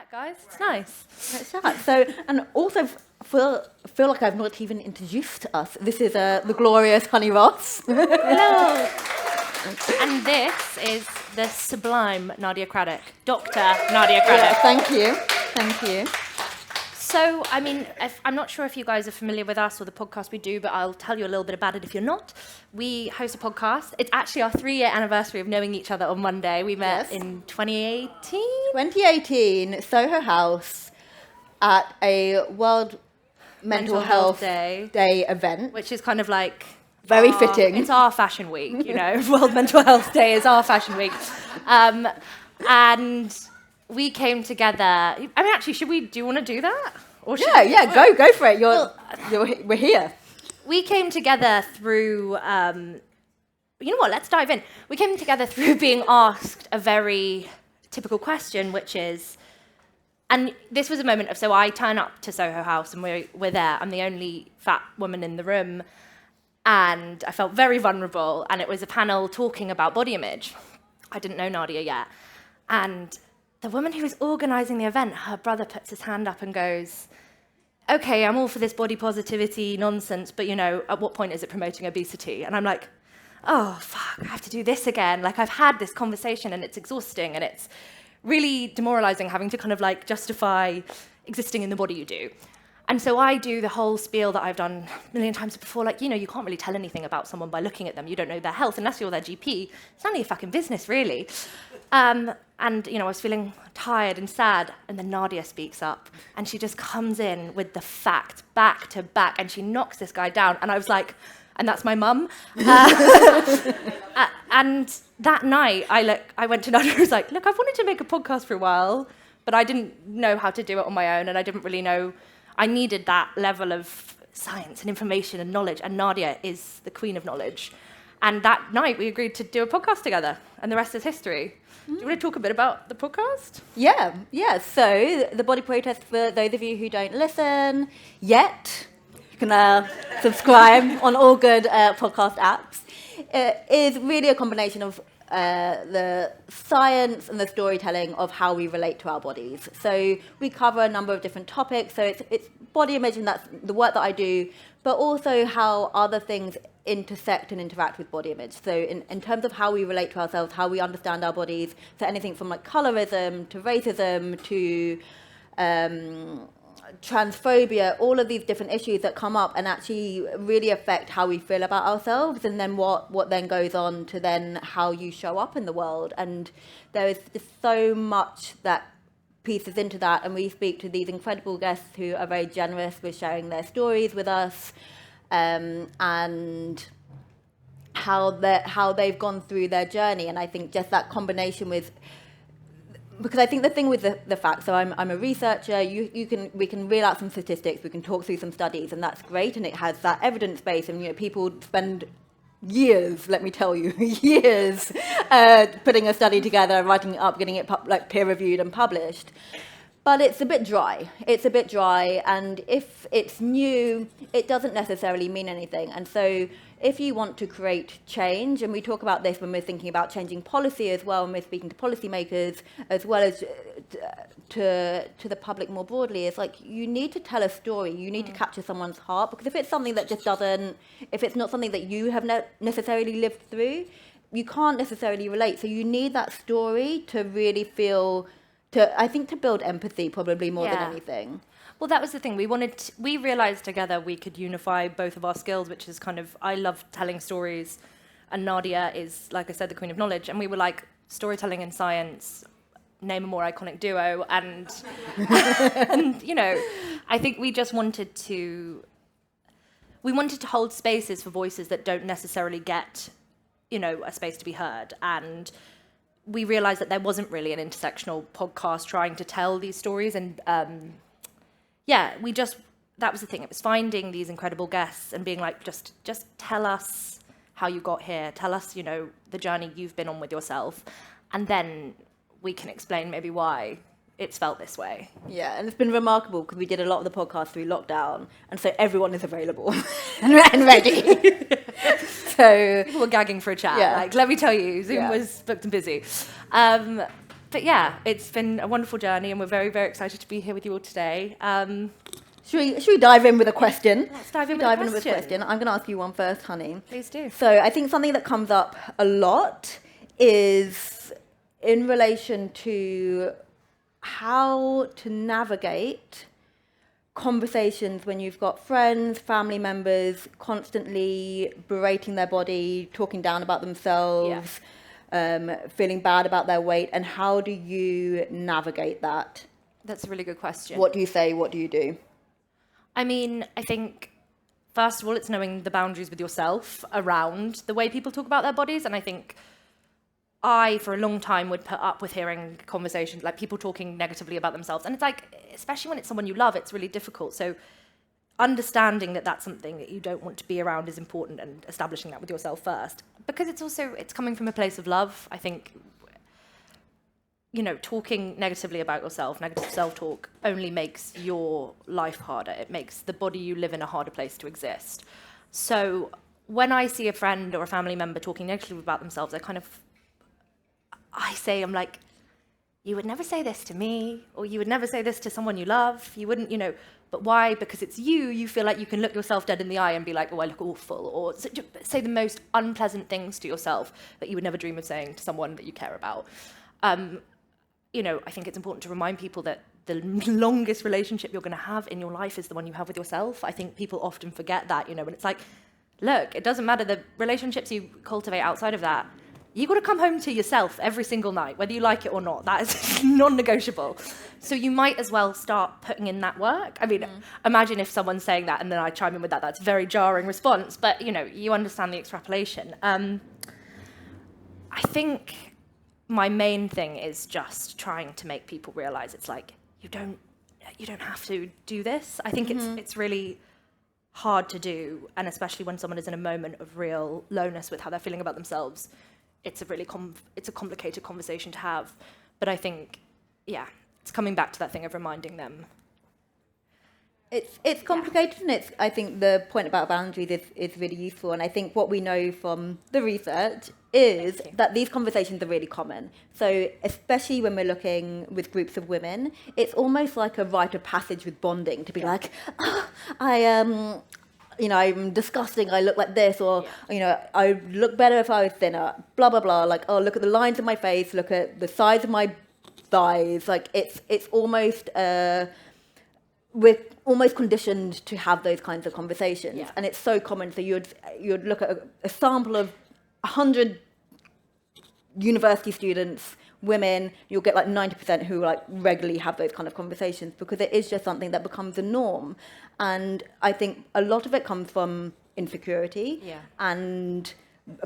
chat, guys. It's nice. Let's chat. So, and also feel like I've not even introduced us. This is the glorious Honey Ross. Hello. And this is the sublime Nadia Craddock, Dr. Nadia Craddock. Yeah, thank you. So, I mean, I'm not sure if you guys are familiar with us or the podcast we do, but I'll tell you a little bit about it if you're not. We host a podcast. It's actually our 3-year anniversary of knowing each other on Monday. We met in 2018? 2018, Soho House, at a World Mental Health Day event. Which is kind of like... Very fitting. It's our fashion week, you know. World Mental Health Day is our fashion week. And we came together... I mean, actually, do you want to do that? Or go for it. We're here. We came together through... you know what, let's dive in. We came together through being asked a very typical question, which is... And this was a moment of... So I turn up to Soho House and we're there. I'm the only fat woman in the room. And I felt very vulnerable, and it was a panel talking about body image. I didn't know Nadia yet. And the woman who was organising the event, her brother puts his hand up and goes, okay, I'm all for this body positivity nonsense, but, you know, at what point is it promoting obesity? And I'm like, oh, fuck, I have to do this again. Like, I've had this conversation, and it's exhausting, and it's really demoralising having to kind of, like, justify existing in the body you do. And so I do the whole spiel that I've done a million times before, like, you know, you can't really tell anything about someone by looking at them. You don't know their health unless you're their GP. It's none of your fucking business, really. And, you know, I was feeling tired and sad, and then Nadia speaks up, and she just comes in with the facts back to back, and she knocks this guy down, and I was like, and that's my mum. And that night, I went to Nadia and was like, look, I've wanted to make a podcast for a while, but I didn't know how to do it on my own, and I didn't really know... I needed that level of science and information and knowledge, and Nadia is the queen of knowledge. And that night, we agreed to do a podcast together, and the rest is history. Do you want to talk a bit about the podcast? Yeah. So, the Body Protest, for those of you who don't listen yet, you can subscribe on all good podcast apps. It is really a combination of the science and the storytelling of how we relate to our bodies. So we cover a number of different topics. So it's body image, and that's the work that I do, but also how other things intersect and interact with body image. So in terms of how we relate to ourselves, how we understand our bodies, so anything from like colorism to racism to transphobia, all of these different issues that come up and actually really affect how we feel about ourselves, and then what then goes on to then how you show up in the world. And there is just so much that pieces into that, and we speak to these incredible guests who are very generous with sharing their stories with us, and how they've gone through their journey. And I think just that combination with... Because I think the thing with the facts, so I'm a researcher, we can reel out some statistics, we can talk through some studies, and that's great, and it has that evidence base, and you know, people spend years, let me tell you, years putting a study together, writing it up, getting it peer reviewed and published. But it's a bit dry. And if it's new, it doesn't necessarily mean anything. And so if you want to create change, and we talk about this when we're thinking about changing policy as well, and we're speaking to policymakers, as well as to the public more broadly, is like, you need to tell a story. You need to capture someone's heart, because if it's something that just doesn't, if it's not something that you have necessarily lived through, you can't necessarily relate. So you need that story to really feel... I think to build empathy probably more than anything. Well, that was the thing. We realised together we could unify both of our skills, which is kind of, I love telling stories, and Nadia is, like I said, the queen of knowledge. And we were like, storytelling and science, name a more iconic duo. And, and you know, I think we just wanted to hold spaces for voices that don't necessarily get, you know, a space to be heard. And we realised that there wasn't really an intersectional podcast trying to tell these stories. And that was the thing. It was finding these incredible guests and being like, just tell us how you got here. Tell us, you know, the journey you've been on with yourself. And then we can explain maybe why it's felt this way. Yeah, and it's been remarkable because we did a lot of the podcast through lockdown, and so everyone is available and ready. So people were gagging for a chat. Yeah. Like, let me tell you, Zoom was booked and busy. But But yeah, it's been a wonderful journey, and we're very, very excited to be here with you all today. Should we dive in with a question? Let's dive in with a question. I'm going to ask you one first, Honey. Please do. So I think something that comes up a lot is in relation to how to navigate conversations when you've got friends, family members constantly berating their body, talking down about themselves, feeling bad about their weight, and how do you navigate that? That's a really good question. What do you say? What do you do? I mean, I think, first of all, it's knowing the boundaries with yourself around the way people talk about their bodies. And I think I, for a long time, would put up with hearing conversations, like people talking negatively about themselves. And it's like, especially when it's someone you love, it's really difficult. So understanding that that's something that you don't want to be around is important, and establishing that with yourself first. Because it's coming from a place of love. I think, talking negatively about yourself, negative self-talk, only makes your life harder. It makes the body you live in a harder place to exist. So when I see a friend or a family member talking negatively about themselves, I'm like, you would never say this to me, or you would never say this to someone you love. You wouldn't, but why? Because it's you feel like you can look yourself dead in the eye and be like, oh, I look awful, or say the most unpleasant things to yourself that you would never dream of saying to someone that you care about. I think it's important to remind people that the longest relationship you're going to have in your life is the one you have with yourself. I think people often forget that, and it's like, look, it doesn't matter the relationships you cultivate outside of that. You've got to come home to yourself every single night, whether you like it or not. That is non-negotiable. So you might as well start putting in that work. I mean, imagine if someone's saying that and then I chime in with that. That's a very jarring response, but you understand the extrapolation. I think my main thing is just trying to make people realize it's like, you don't have to do this. I think it's really hard to do, and especially when someone is in a moment of real lowness with how they're feeling about themselves, it's a really it's a complicated conversation to have. But I think, it's coming back to that thing of reminding them. It's complicated, and I think the point about boundaries is really useful. And I think what we know from the research is that these conversations are really common. So especially when we're looking with groups of women, it's almost like a rite of passage with bonding to be like, I'm disgusting, I look like this, or, I look better if I was thinner, blah, blah, blah. Like, oh, look at the lines of my face, look at the size of my thighs. Like, it's almost, we're almost conditioned to have those kinds of conversations. Yeah. And it's so common. So you'd look at a sample of 100 university students, women, you'll get like 90% who like regularly have those kind of conversations, because it is just something that becomes a norm. And I think a lot of it comes from insecurity, and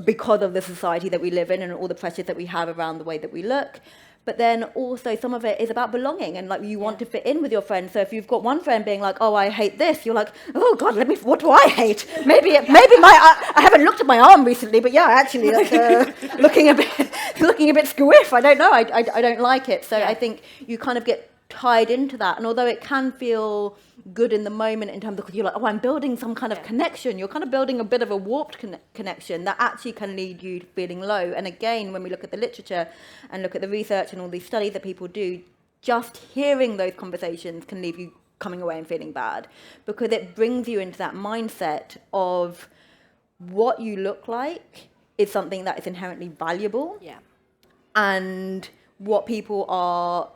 because of the society that we live in and all the pressures that we have around the way that we look. But then also some of it is about belonging, and like you want to fit in with your friends. So if you've got one friend being like, oh, I hate this, you're like, oh God, what do I hate? Maybe I haven't looked at my arm recently, but actually that's looking a bit squiff. I don't know. I don't like it. So I think you kind of get tied into that. And although it can feel good in the moment in terms of, you're like, oh, I'm building some kind of connection, you're kind of building a bit of a warped connection that actually can lead you to feeling low. And again, when we look at the literature and look at the research and all these studies that people do, just hearing those conversations can leave you coming away and feeling bad, because it brings you into that mindset of what you look like is something that is inherently valuable, and what people are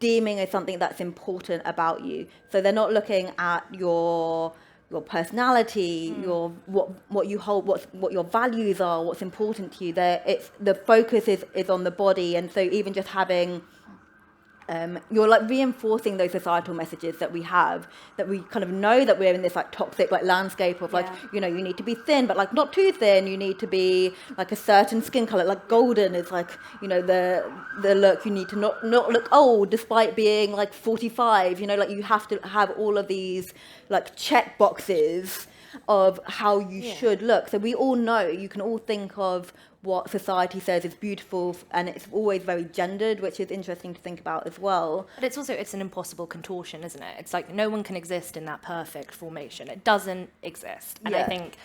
deeming as something that's important about you. So they're not looking at your personality, your what you hold, what your values are, what's important to you. The focus is on the body, and so even just having you're like reinforcing those societal messages that we have, that we kind of know that we're in this like toxic like landscape of like, you need to be thin, but like not too thin, you need to be like a certain skin color, like golden is like, the look, you need to not look old despite being like 45, like you have to have all of these like check boxes of how you should look. So we all know, you can all think of what society says is beautiful, and it's always very gendered, which is interesting to think about as well. But it's an impossible contortion, isn't it? It's like no one can exist in that perfect formation. It doesn't exist. And I think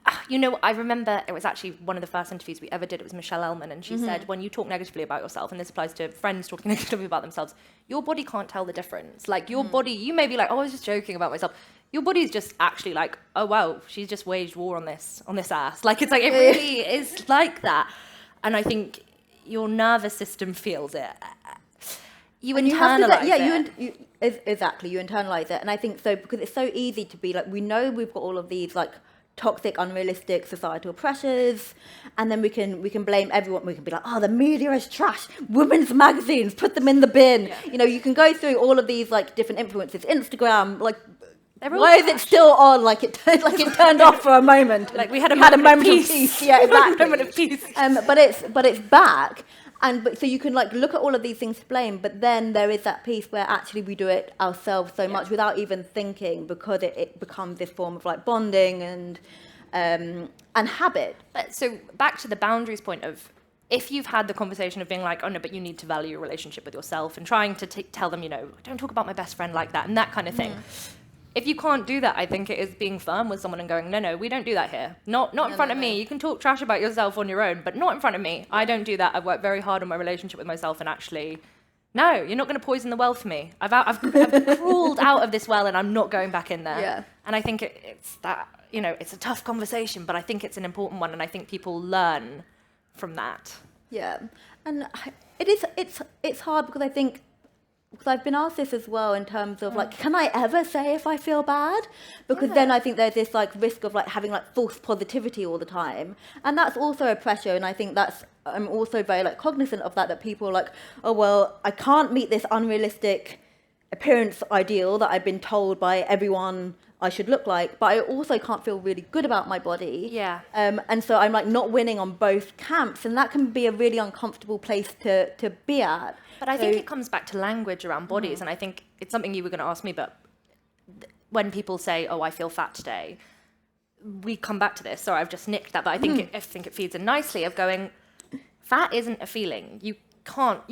I remember it was actually one of the first interviews we ever did. It was Michelle Elman, and she said, when you talk negatively about yourself, and this applies to friends talking negatively about themselves, your body can't tell the difference. Like, your body, you may be like, oh, I was just joking about myself. Your body's just actually like, oh, wow, she's just waged war on this ass. Like, it's like, it really is like that. And I think your nervous system feels it. You internalize it. Exactly, you internalize it. And I think so, because it's so easy to be like, we know we've got all of these like toxic, unrealistic societal pressures, and then we can blame everyone. We can be like, oh, the media is trash, women's magazines, put them in the bin. Yeah. You can go through all of these like different influences, Instagram, like, why is it still on? Like it turned off for a moment. Like we had a moment of peace. Yeah, exactly. moment of peace. But it's back. So you can like look at all of these things to blame, but then there is that piece where actually we do it ourselves so much without even thinking, because it becomes this form of like bonding and habit. But so back to the boundaries point of, if you've had the conversation of being like, oh no, but you need to value your relationship with yourself, and trying to tell them, don't talk about my best friend like that, and that kind of thing. If you can't do that, I think it is being firm with someone and going, no, we don't do that here. Not in front of me. You can talk trash about yourself on your own, but not in front of me. I don't do that. I've worked very hard on my relationship with myself, and actually, no, you're not going to poison the well for me. I've crawled out of this well, and I'm not going back in there. Yeah. And I think it's that, it's a tough conversation, but I think it's an important one, and I think people learn from that. Yeah. And it's hard, because I think, because I've been asked this as well in terms of like, can I ever say if I feel bad? Because then I think there's this like risk of like having like false positivity all the time, and that's also a pressure. And I think I'm also very like cognizant of that people are like, oh well, I can't meet this unrealistic appearance ideal that I've been told by everyone I should look like, but I also can't feel really good about my body. Yeah. And so I'm like not winning on both camps, and that can be a really uncomfortable place to be at. But I think it comes back to language around bodies, and I think it's something you were going to ask me, but when people say, oh, I feel fat today, we come back to this. Sorry, I've just nicked that, but I think it feeds in nicely of going, fat isn't a feeling. You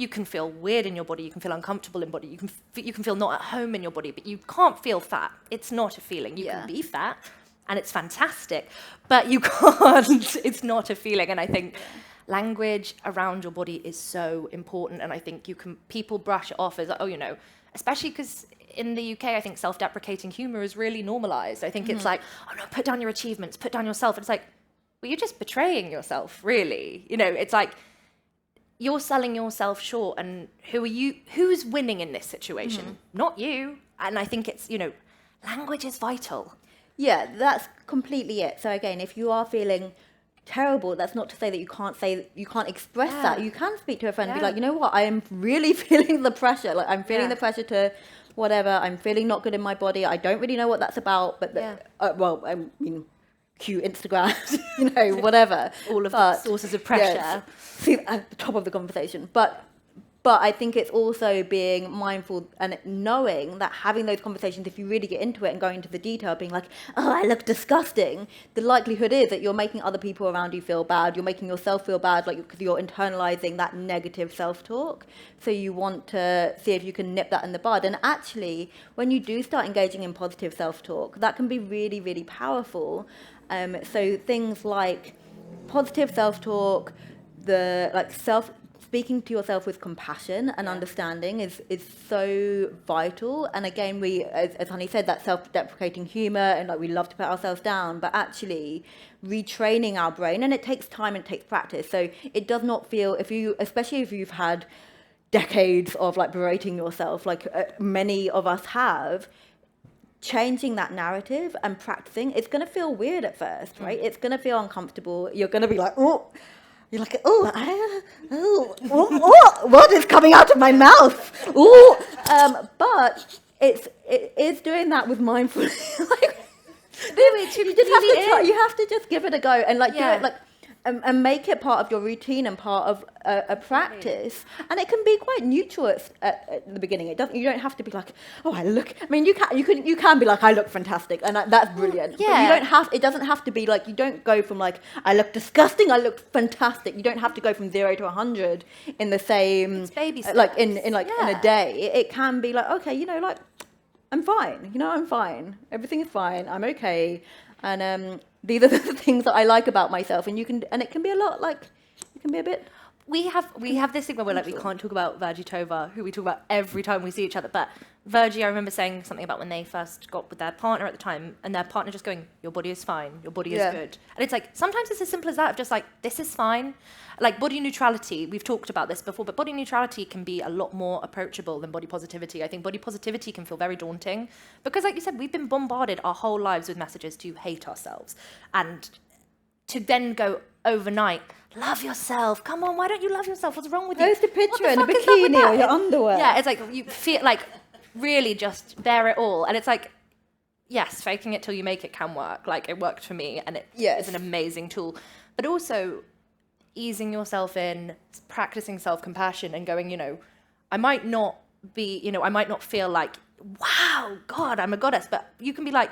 can feel weird in your body, you can feel uncomfortable in body, you can feel not at home in your body, but you can't feel fat. It's not a feeling. You can be fat, and it's fantastic, but you can't, it's not a feeling. And I think language around your body is so important, and I think people brush it off as, oh, especially because in the UK, I think self-deprecating humor is really normalized. I think it's like, oh no, put down your achievements, put down yourself. And it's like, well, you're just betraying yourself, really. It's like, you're selling yourself short, and who's winning in this situation? Not you. And I think it's, language is vital. Yeah, that's completely it. So again, if you are feeling terrible, that's not to say that you can't express that. You can speak to a friend and be like, you know what, I am really feeling the pressure. Like, I'm feeling the pressure to whatever. I'm feeling not good in my body. I don't really know what that's about, but cue Instagram, whatever. All of the sources of pressure. See, at the top of the conversation. But I think it's also being mindful and knowing that having those conversations, if you really get into it and go into the detail, being like, oh, I look disgusting, the likelihood is that you're making other people around you feel bad. You're making yourself feel bad, like, because you're internalizing that negative self-talk. So you want to see if you can nip that in the bud. And actually, when you do start engaging in positive self-talk, that can be really, really powerful. So things like positive self-talk, speaking to yourself with compassion and understanding is so vital. And again, we, as Honey said, that self-deprecating humor, and like we love to put ourselves down, but actually retraining our brain, and it takes time and it takes practice. So it does not feel, especially if you've had decades of like berating yourself, like many of us have, changing that narrative and practicing, it's going to feel weird at first, right? It's going to feel uncomfortable. You're going to be like, oh. You're like, what is coming out of my mouth? But it is doing that with mindfulness. You have to just give it a go and do it and make it part of your routine and part of a practice. And it can be quite neutral at the beginning. You don't have to be like, oh, I look. I mean, you can be like, I look fantastic, and that's brilliant. Yeah. But you don't have. It doesn't have to be like, you don't go from like, I look disgusting, I look fantastic. You don't have to go from 0 to 100 in the same. It's baby steps. Like in a day. It can be like, okay, I'm fine. I'm fine. Everything is fine. I'm okay. And these are the things that I like about myself, and it can be a lot like, it can be a bit. We have this thing where we're like, we can't talk about Virgie Tova, who we talk about every time we see each other. But Virgie, I remember saying something about when they first got with their partner at the time, and their partner just going, your body is fine, your body is good. And it's like, sometimes it's as simple as that, of just like, this is fine. Like body neutrality, we've talked about this before, but body neutrality can be a lot more approachable than body positivity. I think body positivity can feel very daunting because, like you said, we've been bombarded our whole lives with messages to hate ourselves. And to then go overnight, love yourself. Come on, why don't you love yourself? What's wrong with you? Post a picture in a What the fuck is up with bikini or that? your underwear. Yeah, it's like you feel like really just bear it all. And it's like, yes, faking it till you make it can work. Like it worked for me and it is an amazing tool. But also easing yourself in, practicing self-compassion and going, you know, I might not feel like, wow, God, I'm a goddess. But you can be like,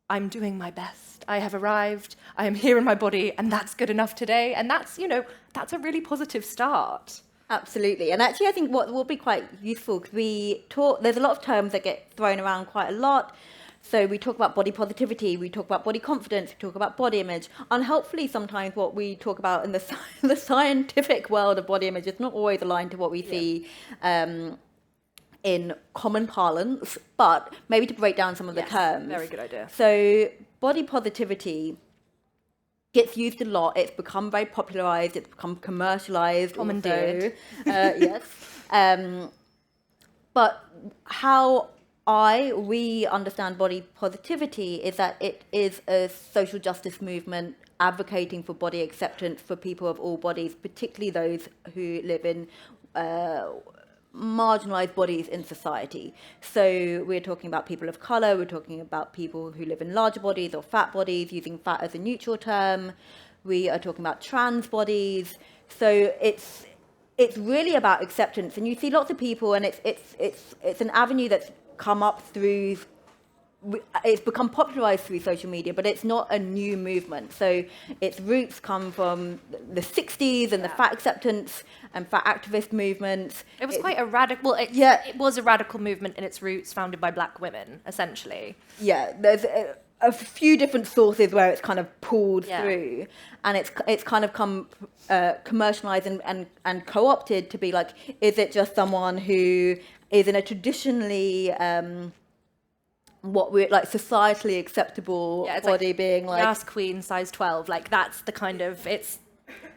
I'm doing my best. I have arrived. I am here in my body, and that's good enough today. And that's, you know, that's a really positive start. Absolutely. And actually, I think what will be quite useful, because there's a lot of terms that get thrown around quite a lot. So we talk about body positivity, we talk about body confidence, we talk about body image. Unhelpfully, sometimes what we talk about in the scientific world of body image is not always aligned to what we see in common parlance, but maybe to break down some of the terms. Very good idea. So body positivity gets used a lot. It's become very popularized. It's become commercialized. Commandeered. Yes. But how we understand body positivity is that it is a social justice movement advocating for body acceptance for people of all bodies, particularly those who live in marginalized bodies in society. So we're talking about people of color, we're talking about people who live in larger bodies or fat bodies, using fat as a neutral term. We are talking about trans bodies. So it's really about acceptance, and you see lots of people, and it's an avenue that's come up through. It's become popularized through social media, but it's not a new movement. So its roots come from the 60s and the fat acceptance and fat activist movements. It was quite a radical, it was a radical movement in its roots, founded by black women, essentially. Yeah, there's a few different sources where it's kind of pulled through, and it's kind of come commercialized and co-opted to be like, is it just someone who is in a traditionally what we're like societally acceptable body, like, being like Yas Queen size 12, like that's the kind of, it's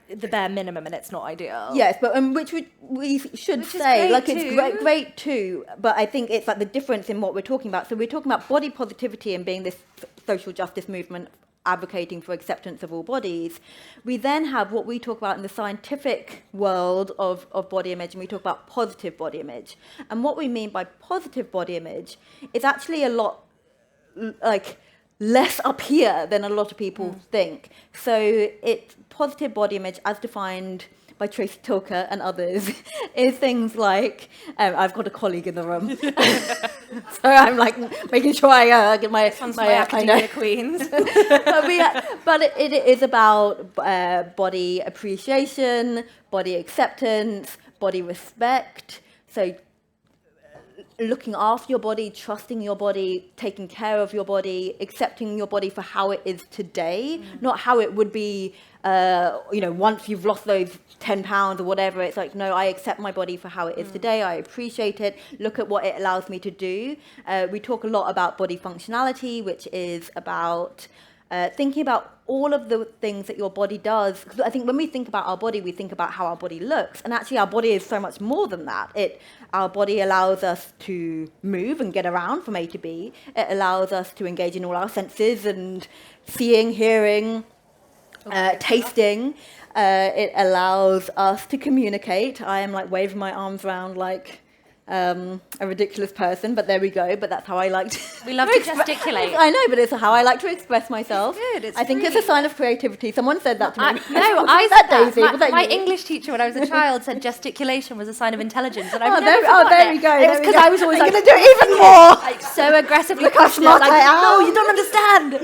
the bare minimum and it's not ideal. Yes, but which we should say, like, it's great too, but I think it's like the difference in what we're talking about. So we're talking about body positivity and being this social justice movement advocating for acceptance of all bodies. We then have what we talk about in the scientific world of body image, and we talk about positive body image. And what we mean by positive body image is actually a lot like less up here than a lot of people think. So it's positive body image as defined by Tracy Tilker and others is things like, I've got a colleague in the room, so I'm like making sure I get my academia queens. but it is about body appreciation, body acceptance, body respect. So looking after your body, trusting your body, taking care of your body, accepting your body for how it is today, not how it would be, once you've lost those 10 pounds or whatever. It's like, no, I accept my body for how it is today. I appreciate it. Look at what it allows me to do. We talk a lot about body functionality, which is about thinking about all of the things that your body does. Because I think when we think about our body, we think about how our body looks. And actually, our body is so much more than that. Our body allows us to move and get around from A to B. It allows us to engage in all our senses and seeing, hearing, tasting. It allows us to communicate. I am like waving my arms around like a ridiculous person, but there we go. But that's how I like to. We love to gesticulate. I know, but it's how I like to express myself. It's good. I think it's a sign of creativity. Someone said that to me. I said that. Daisy? My English teacher when I was a child said gesticulation was a sign of intelligence, and I've there we go. It was because I was always I'm like, going to do it even more. like so aggressively. Look how smart I am. No, you don't understand.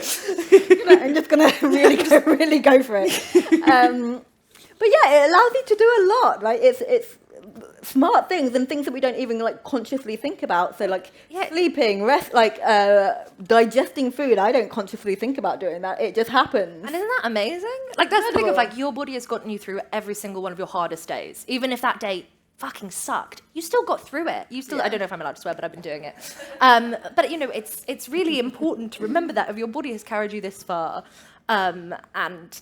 I'm just going to really go for it. But yeah, it allows you to do a lot. Like it's smart things and things that we don't even like consciously think about. So like Yeah. sleeping, rest, like digesting food. I don't consciously think about doing that. It just happens. And isn't that amazing? Like, that's the thing of, Incredible. like, your body has gotten you through every single one of your hardest days. Even if that day fucking sucked, you still got through it. You still, I don't know if I'm allowed to swear, but I've been doing it. But, you know, it's really important to remember that if your body has carried you this far. And,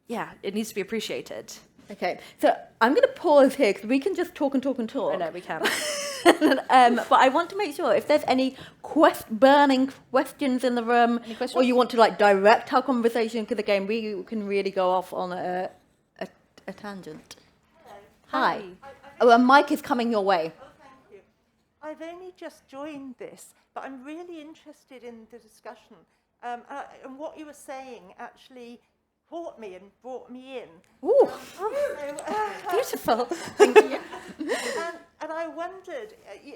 yeah, it needs to be appreciated. Okay, so I'm going to pause here because we can just talk and talk and talk. I know, we can. But I want to make sure if there's any burning questions in the room, Any questions? or you want to like direct our conversation, because again, we can really go off on a tangent. Hi. Oh, a mic is coming your way. Oh, thank you. I've only just joined this, but I'm really interested in the discussion. And what you were saying actually caught me and brought me in. Ooh, Beautiful. thank you. And I wondered,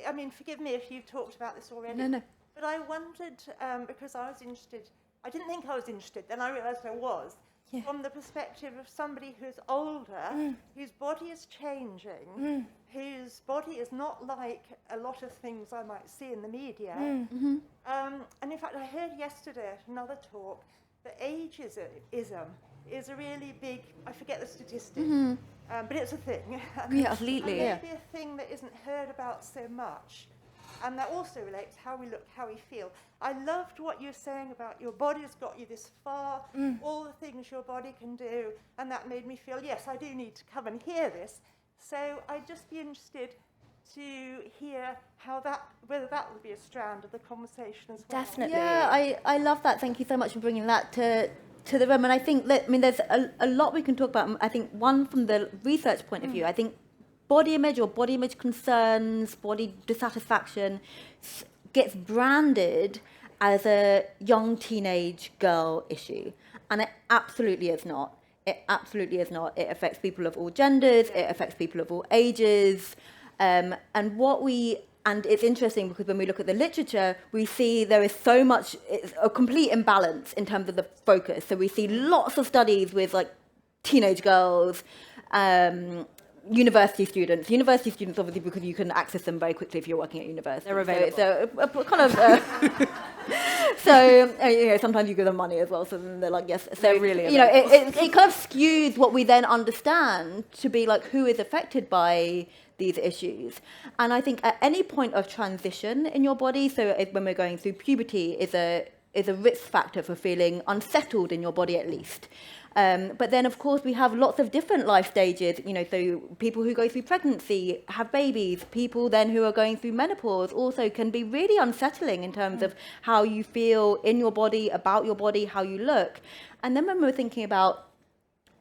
I mean, forgive me if you've talked about this already. No. But I wondered, because I was interested, I didn't think I was interested, then I realised I was, from the perspective of somebody who's older, whose body is changing, whose body is not like a lot of things I might see in the media. And in fact, I heard yesterday at another talk that ageism is a really big, I forget the statistic, but it's a thing. Yeah, completely. And maybe a thing that isn't heard about so much. And that also relates how we look, how we feel. I loved what you were saying about your body's got you this far, all the things your body can do, and that made me feel, yes, I do need to come and hear this. So I'd just be interested to hear how whether that would be a strand of the conversation as well. Definitely. Yeah, I love that. Thank you so much for bringing that to the room. And I think that, I mean, there's a lot we can talk about. I think one from the research point of view, I think body image or body image concerns, body dissatisfaction gets branded as a young teenage girl issue. And it absolutely is not. It absolutely is not. It affects people of all genders. It affects people of all ages. And it's interesting because when we look at the literature, we see there is so much, it's a complete imbalance in terms of the focus. So we see lots of studies with like teenage girls, university students, obviously because you can access them very quickly if you're working at university. They're available. So it's a kind of, so you know, sometimes you give them money as well, so then they're like, yes. So They're really you know, it kind of skews what we then understand to be like who is affected by these issues. And I think at any point of transition in your body, so when we're going through puberty, is a risk factor for feeling unsettled in your body at least. But then, of course, we have lots of different life stages, you know, so people who go through pregnancy, have babies, people then who are going through menopause also can be really unsettling in terms of how you feel in your body, about your body, how you look. And then when we're thinking about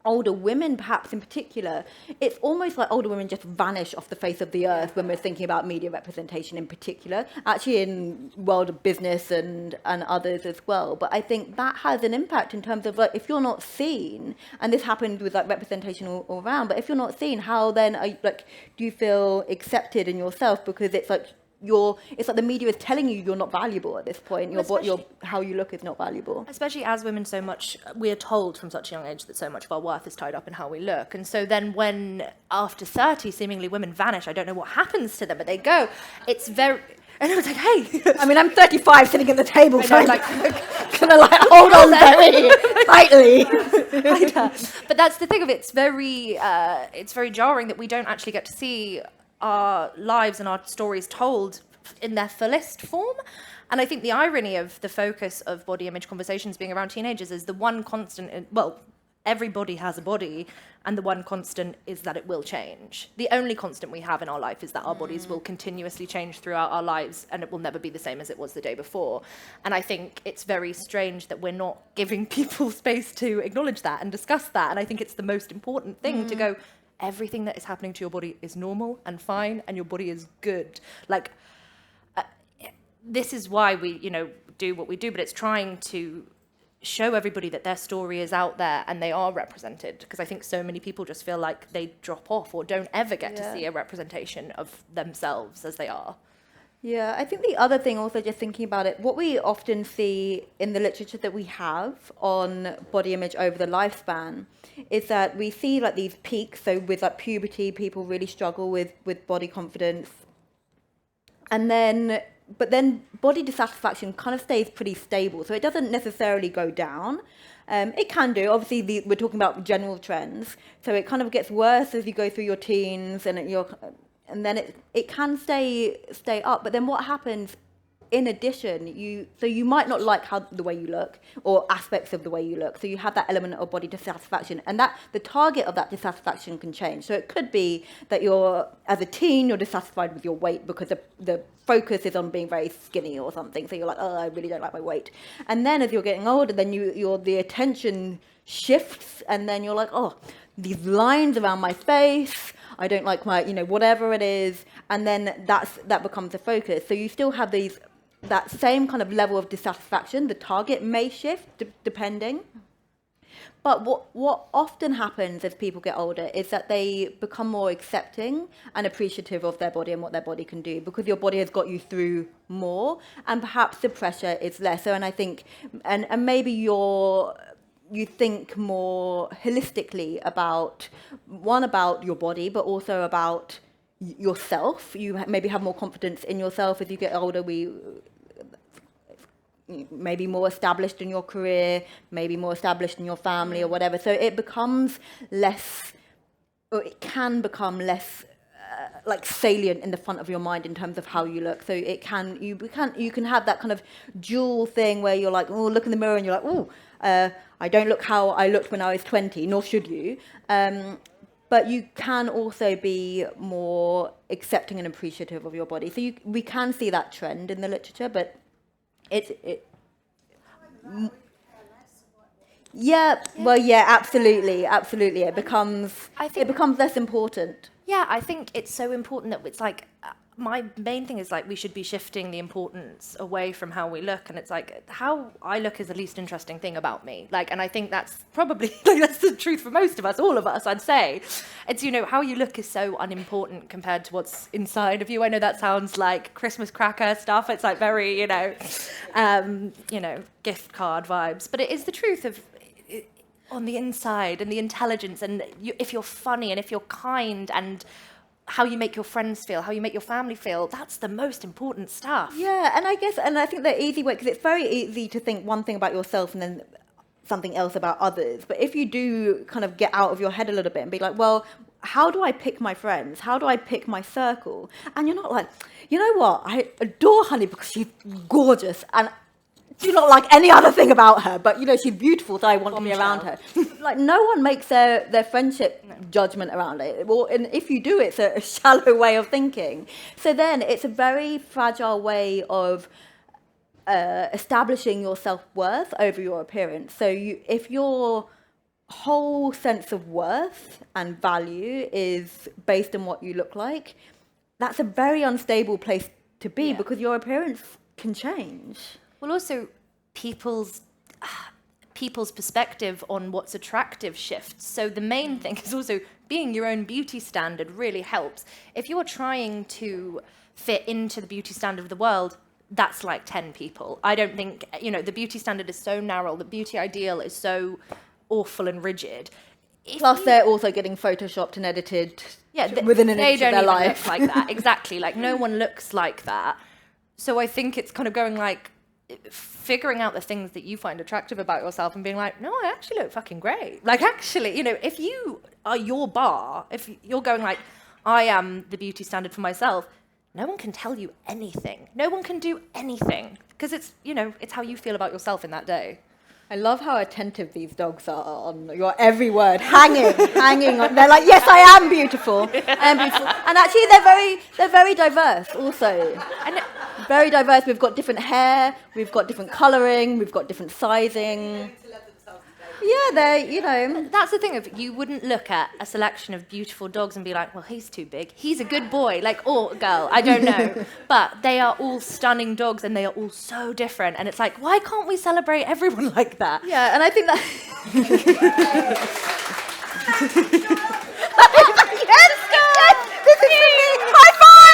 older women, perhaps in particular, it's almost like older women just vanish off the face of the earth when we're thinking about media representation in particular, actually in world of business and others as well. But I think that has an impact in terms of like, if you're not seen, and this happened with like representation all around, but if you're not seen, how then are you, like, do you feel accepted in yourself? Because it's like it's like the media is telling you you're not valuable at this point. How you look is not valuable. Especially as women, so much we're told from such a young age that so much of our worth is tied up in how we look. And so then when after 30, seemingly women vanish, I don't know what happens to them, but they go. It's very... And I was like, hey. I mean, I'm 35 sitting at the table, so I'm like, kind of like, hold on very tightly. But that's the thing of it. It's very jarring that we don't actually get to see our lives and our stories told in their fullest form. And I think the irony of the focus of body image conversations being around teenagers is the one constant, everybody has a body, and the one constant is that it will change. The only constant we have in our life is that our bodies will continuously change throughout our lives, and it will never be the same as it was the day before. And I think it's very strange that we're not giving people space to acknowledge that and discuss that. And I think it's the most important thing to go, everything that is happening to your body is normal and fine, and your body is good. Like, this is why we, do what we do, but it's trying to show everybody that their story is out there and they are represented, because I think so many people just feel like they drop off or don't ever get to see a representation of themselves as they are. Yeah, I think the other thing also, just thinking about it, what we often see in the literature that we have on body image over the lifespan is that we see like these peaks. So with like puberty, people really struggle with body confidence. And then, but then body dissatisfaction kind of stays pretty stable. So it doesn't necessarily go down. It can do. Obviously, we're talking about general trends. So it kind of gets worse as you go through your teens and then it can stay up. But then what happens in addition, you might not like the way you look or aspects of the way you look. So you have that element of body dissatisfaction, and that the target of that dissatisfaction can change. So it could be that as a teen, you're dissatisfied with your weight because the focus is on being very skinny or something. So you're like, oh, I really don't like my weight. And then as you're getting older, then the attention shifts, and then you're like, oh, these lines around my face, I don't like my, whatever it is, and then that becomes the focus. So you still have that same kind of level of dissatisfaction. The target may shift depending. But what often happens as people get older is that they become more accepting and appreciative of their body and what their body can do, because your body has got you through more, and perhaps the pressure is lesser. And I think, and maybe you think more holistically about your body, but also about yourself. You maybe have more confidence in yourself as you get older. Maybe more established in your career, maybe more established in your family or whatever. So it becomes less, or it can become less like salient in the front of your mind in terms of how you look. So you can have that kind of dual thing where you're like, oh, look in the mirror and you're like, oh, I don't look how I looked when I was 20, nor should you. But you can also be more accepting and appreciative of your body. So we can see that trend in the literature, but absolutely. It becomes less important. Yeah, I think it's so important that it's like, my main thing is like, we should be shifting the importance away from how we look, and it's like, how I look is the least interesting thing about me. Like, and I think that's probably that's the truth for most of us, all of us, I'd say. It's, how you look is so unimportant compared to what's inside of you. I know that sounds like Christmas cracker stuff. It's like very, gift card vibes, but it is the truth of on the inside, and the intelligence, and if you're funny and if you're kind, and how you make your friends feel, how you make your family feel, that's the most important stuff. Yeah, and I think the easy way, because it's very easy to think one thing about yourself and then something else about others. But if you do kind of get out of your head a little bit and be like, well, how do I pick my friends? How do I pick my circle? And you're not like, you know what? I adore Honey because she's gorgeous, and do not like any other thing about her, but she's beautiful, so I want to be around her. Like, no one makes their friendship judgment around it. Well, and if you do, it's a shallow way of thinking. So then it's a very fragile way of establishing your self-worth over your appearance. So if your whole sense of worth and value is based on what you look like, that's a very unstable place to be, because your appearance can change. Well, also, people's perspective on what's attractive shifts. So the main thing is also being your own beauty standard really helps. If you're trying to fit into the beauty standard of the world, that's like 10 people. I don't think, the beauty standard is so narrow, the beauty ideal is so awful and rigid. Plus, they're also getting photoshopped and edited within an inch of their life. They don't even look like that, exactly. Like, no one looks like that. So I think it's kind of going like, figuring out the things that you find attractive about yourself and being like, no, I actually look fucking great. Like, actually, if you are your bar, if you're going like, I am the beauty standard for myself, no one can tell you anything. No one can do anything, because it's, it's how you feel about yourself in that day. I love how attentive these dogs are on your every word, hanging on. They're like, yes, I am beautiful. I am beautiful. And actually, they're very diverse also. And very diverse. We've got different hair, we've got different colouring, we've got different sizing. Yeah, That's the thing, you wouldn't look at a selection of beautiful dogs and be like, well, he's too big. He's a good boy, or girl, I don't know. But they are all stunning dogs, and they are all so different. And it's like, why can't we celebrate everyone like that? Yeah, and I think that... Yes, this is me! High five!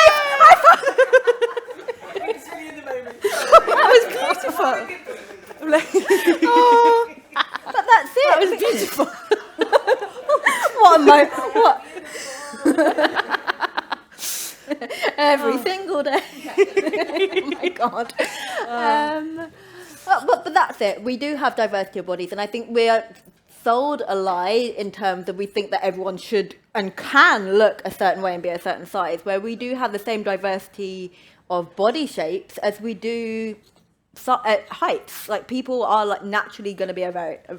all day. Oh my God. But that's it. We do have diversity of bodies, and I think we're sold a lie in terms of we think that everyone should and can look a certain way and be a certain size, where we do have the same diversity of body shapes as we do heights. Like, people are like naturally going to be a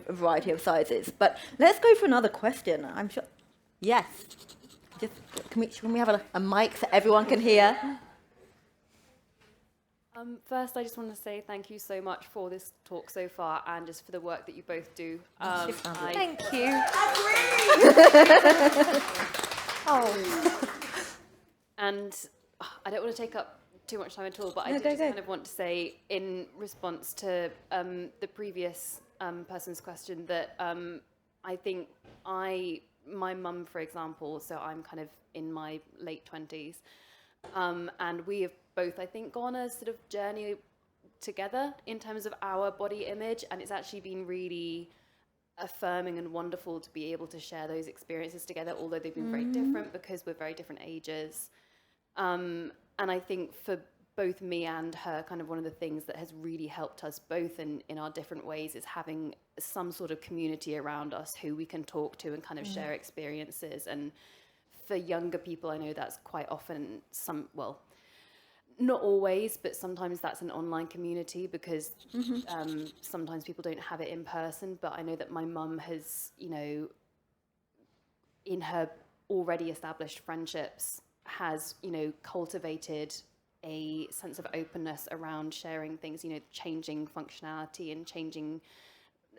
variety of sizes. But let's go for another question. I'm sure. Yes. Just can we have a mic so everyone can hear? First, I just want to say thank you so much for this talk so far, and just for the work that you both do. Thank you. And I don't want to take up too much time at all, but I do just kind of want to say, in response to the previous person's question, that I think my mum, for example, so I'm kind of in my late 20s, and we have both, I think, gone a sort of journey together in terms of our body image, and it's actually been really affirming and wonderful to be able to share those experiences together, although they've been very different because we're very different ages. And I think for both me and her, kind of one of the things that has really helped us both in our different ways is having some sort of community around us who we can talk to and kind of share experiences. And for younger people, I know that's quite often not always, but sometimes that's an online community because sometimes people don't have it in person. But I know that my mum has, in her already established friendships, has, cultivated a sense of openness around sharing things, changing functionality and changing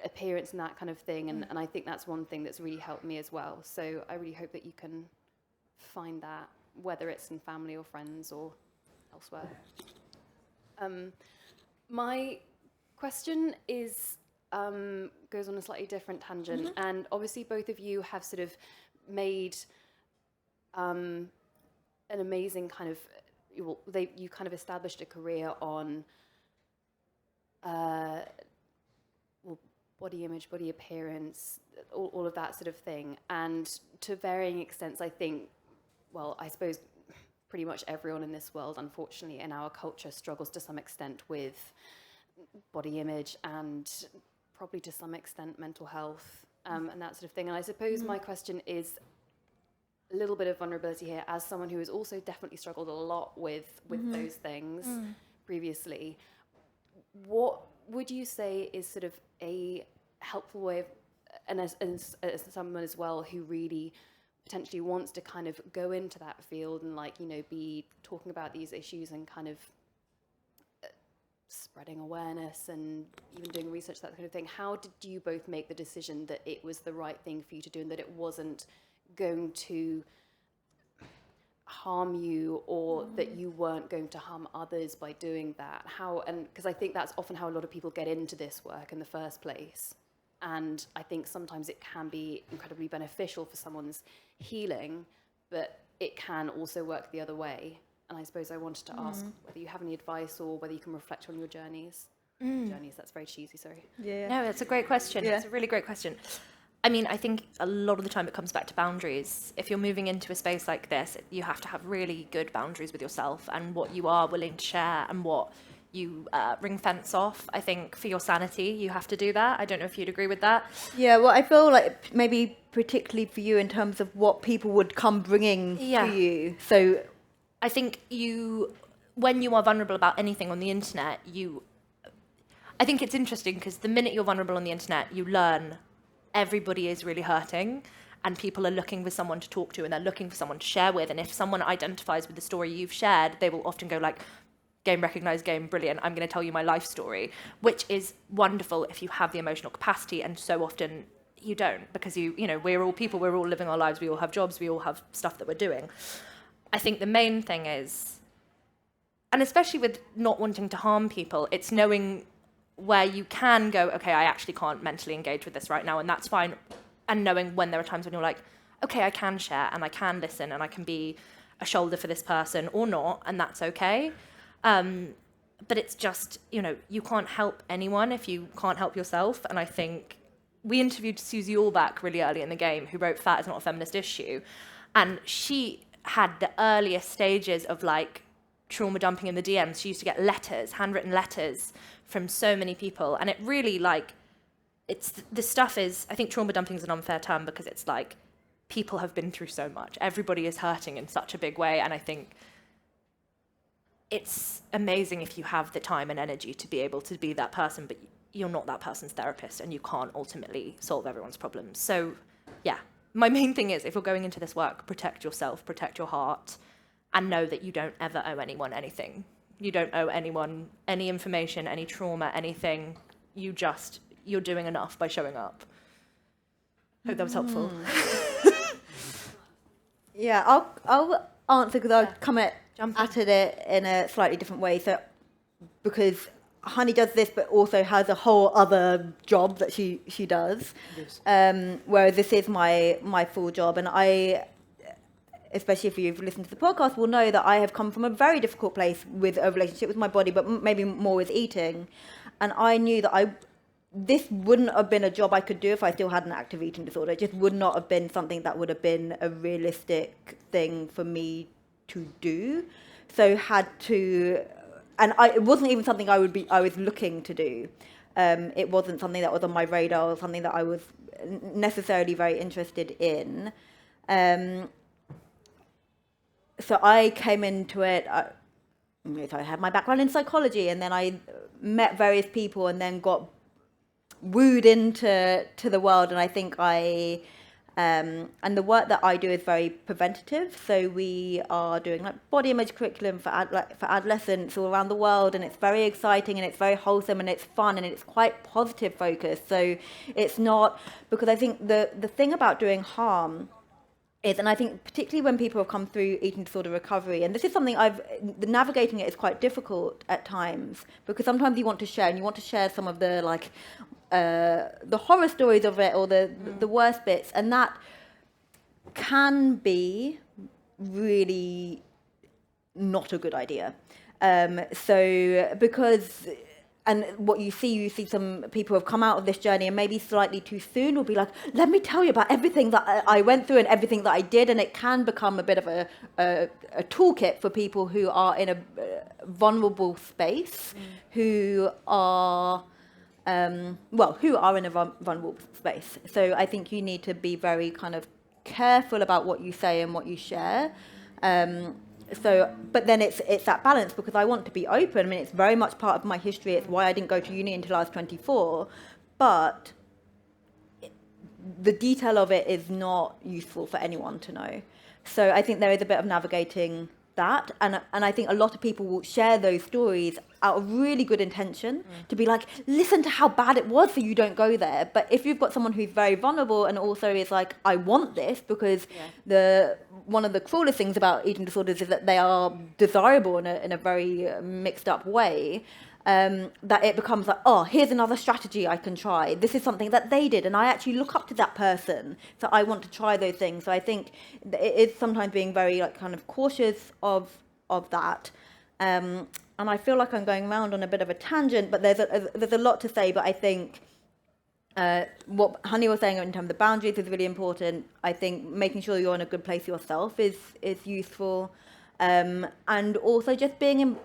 appearance and that kind of thing. And I think that's one thing that's really helped me as well. So I really hope that you can find that, whether it's in family or friends or elsewhere. My question is goes on a slightly different tangent, and obviously both of you have sort of made an amazing kind of you kind of established a career on body image, body appearance, all of that sort of thing, and to varying extents, I think, I suppose pretty much everyone in this world, unfortunately, in our culture, struggles to some extent with body image and probably to some extent mental health and that sort of thing. And I suppose my question is a little bit of vulnerability here, as someone who has also definitely struggled a lot with those things previously. What would you say is sort of a helpful way of, and as someone as well who really potentially wants to kind of go into that field and be talking about these issues and kind of spreading awareness and even doing research, that kind of thing, how did you both make the decision that it was the right thing for you to do and that it wasn't going to harm you, or that you weren't going to harm others by doing that? Because I think that's often how a lot of people get into this work in the first place. And I think sometimes it can be incredibly beneficial for someone's healing, but it can also work the other way. And I suppose I wanted to ask whether you have any advice or whether you can reflect on your journeys. Journeys, that's very cheesy, sorry. Yeah. No, it's a great question. Yeah. It's a really great question. I mean, I think a lot of the time it comes back to boundaries. If you're moving into a space like this, you have to have really good boundaries with yourself and what you are willing to share and what you ring fence off. I think for your sanity, you have to do that. I don't know if you'd agree with that. Yeah, well, I feel like maybe particularly for you in terms of what people would come bringing to you. So I think when you are vulnerable about anything on the internet, I think it's interesting because the minute you're vulnerable on the internet, you learn everybody is really hurting and people are looking for someone to talk to and they're looking for someone to share with. And if someone identifies with the story you've shared, they will often go like, game recognized, game brilliant, I'm going to tell you my life story, which is wonderful if you have the emotional capacity. And so often you don't, because we're all people, we're all living our lives, we all have jobs, we all have stuff that we're doing. I think the main thing is, and especially with not wanting to harm people, it's knowing where you can go, okay, I actually can't mentally engage with this right now, and that's fine. And knowing when there are times when you're like, okay, I can share and I can listen and I can be a shoulder for this person or not, and that's okay. But it's just, you can't help anyone if you can't help yourself. And I think we interviewed Susie Allback really early in the game, who wrote Fat is Not a Feminist Issue. And she had the earliest stages of trauma dumping in the DMs, she used to get letters, handwritten letters from so many people. And it really, like, the stuff is, I think trauma dumping is an unfair term because it's like, people have been through so much. Everybody is hurting in such a big way. And I think it's amazing if you have the time and energy to be able to be that person, but you're not that person's therapist and you can't ultimately solve everyone's problems. So yeah, my main thing is, if you're going into this work, protect yourself, protect your heart, and know that you don't ever owe anyone anything. You don't owe anyone any information, any trauma, anything. You're doing enough by showing up. Hope that was helpful. Yeah, I'll answer because I'll come at it in a slightly different way. So, because Honey does this, but also has a whole other job that she does. Yes. Whereas this is my full job, and I, especially if you've listened to the podcast, will know that I have come from a very difficult place with a relationship with my body, but maybe more with eating. And I knew that this wouldn't have been a job I could do if I still had an active eating disorder. It just would not have been something that would have been a realistic thing for me to do. So it wasn't even something I was looking to do. It wasn't something that was on my radar or something that I was necessarily very interested in. So I came into it, so I had my background in psychology, and then I met various people and then got wooed into the world. And I think and the work that I do is very preventative. So we are doing like body image curriculum for adolescents all around the world, and it's very exciting and it's very wholesome and it's fun and it's quite positive focused. So it's not, because I think the thing about doing harm is, and I think particularly when people have come through eating disorder recovery, and this is something navigating it is quite difficult at times, because sometimes you want to share some of the like the horror stories of it or the worst bits, and that can be really not a good idea. So because, and what you see some people have come out of this journey and maybe slightly too soon will be like, let me tell you about everything that I went through and everything that I did. And it can become a bit of a toolkit for people who are in a vulnerable space, who are in a vulnerable space. So I think you need to be very kind of careful about what you say and what you share. But then it's that balance, because I want to be open. I mean, it's very much part of my history. It's why I didn't go to uni until I was 24. But the detail of it is not useful for anyone to know. So I think there is a bit of navigating that. And I think a lot of people will share those stories out of really good intention to be like, listen to how bad it was so you don't go there. But if you've got someone who's very vulnerable and also is like, I want this, because one of the cruelest things about eating disorders is that they are desirable in a very mixed up way, that it becomes like, oh, here's another strategy I can try. This is something that they did, and I actually look up to that person, so I want to try those things. So I think it is sometimes being very like kind of cautious of that. And I feel like I'm going around on a bit of a tangent, but there's a lot to say. But I think what Honey was saying in terms of boundaries is really important. I think making sure you're in a good place yourself is useful, and also just being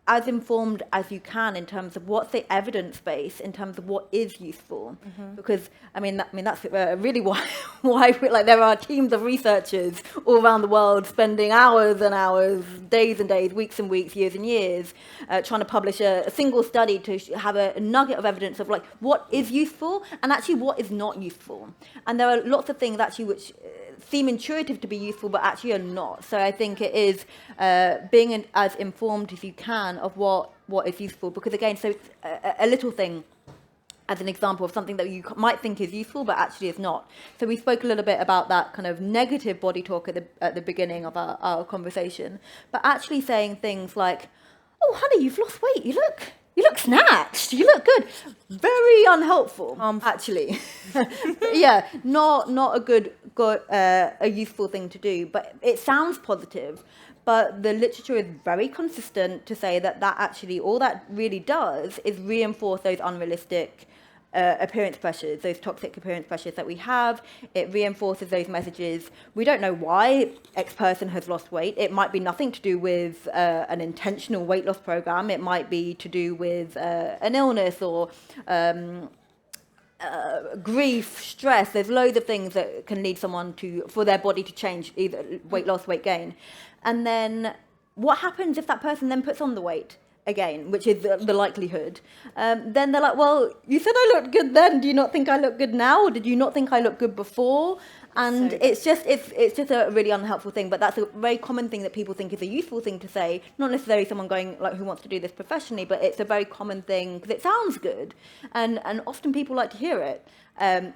as informed as you can in terms of what's the evidence base, in terms of what is useful. Because that's really why like there are teams of researchers all around the world spending hours and hours, days and days, weeks and weeks, years and years, trying to publish a single study to have a nugget of evidence of like what is useful and actually what is not useful. And there are lots of things actually which seem intuitive to be useful but actually are not. So I think it is being as informed as you can of what is useful, because again, so it's a little thing as an example of something that you might think is useful but actually is not. So we spoke a little bit about that kind of negative body talk at the beginning of our conversation, but actually saying things like, oh honey, you've lost weight, you look snatched, you look good. Very unhelpful, actually. Yeah, not a good a useful thing to do, but it sounds positive. But the literature is very consistent to say that actually all that really does is reinforce those unrealistic appearance pressures, those toxic appearance pressures that we have. It reinforces those messages. We don't know why X person has lost weight. It might be nothing to do with an intentional weight loss program. It might be to do with an illness or grief, stress. There's loads of things that can lead someone for their body to change, either weight loss, weight gain. And then what happens if that person then puts on the weight again, which is the likelihood? Then they're like, well, you said I looked good then. Do you not think I look good now? Or did you not think I looked good before? And it's just a really unhelpful thing. But that's a very common thing that people think is a useful thing to say. Not necessarily someone going like who wants to do this professionally, but it's a very common thing because it sounds good, and often people like to hear it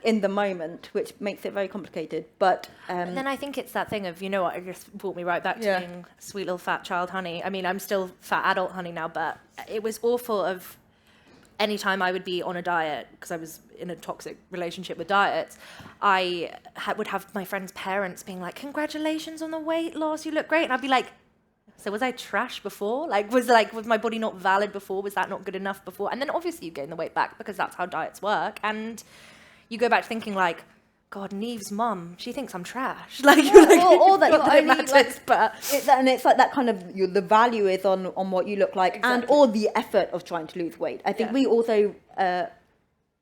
in the moment, which makes it very complicated. But and then I think it's that thing of, you know what, it just brought me right back to being sweet little fat child Honey. I mean, I'm still fat adult Honey now, but it was awful of any time I would be on a diet, because I was in a toxic relationship with diets, I would have my friends' parents being like, congratulations on the weight loss, you look great. And I'd be like, so was I trash before? Was my body not valid before? Was that not good enough before? And then obviously you gain the weight back because that's how diets work. And you go back to thinking like, God, Neve's mum, she thinks I'm trash. Or that you're only matters, but it's like that kind of the value is on what you look like, and or the effort of trying to lose weight. I think we also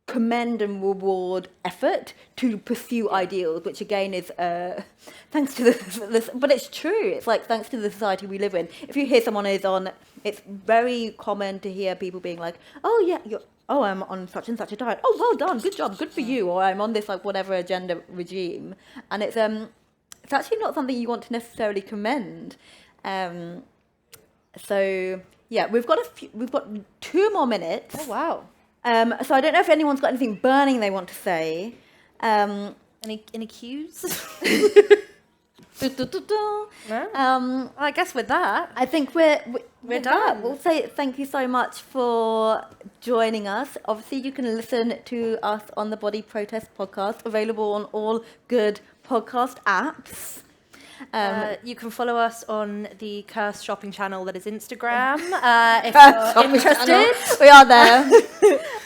commend and reward effort to pursue ideals, which again is thanks to this. But it's true. It's like thanks to the society we live in. If you hear someone is on, it's very common to hear people being like, oh yeah, I'm on such and such a diet. Oh, well done, good job, good for you. Or I'm on this like whatever agenda regime, and it's actually not something you want to necessarily commend. So yeah, we've got 2 more minutes. oh wow. So I don't know if anyone's got anything burning they want to say. Any cues? No? I guess with that, I think we're done. We'll say thank you so much for joining us. Obviously, you can listen to us on the Body Protest podcast, available on all good podcast apps. You can follow us on the Curse shopping channel that is Instagram, if you're interested. We are there.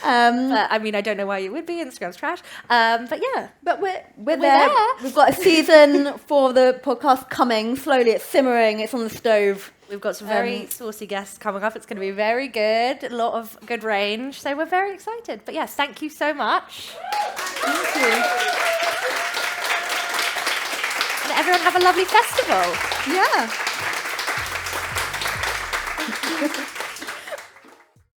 But, I mean, I don't know why you would be. Instagram's trash. But yeah. But we're there. We've got a season 4 of the podcast coming. Slowly, it's simmering. It's on the stove. We've got some very saucy guests coming up. It's going to be very good. A lot of good range. So we're very excited. But yes, thank you so much. Thank you. And everyone have a lovely festival. Yeah.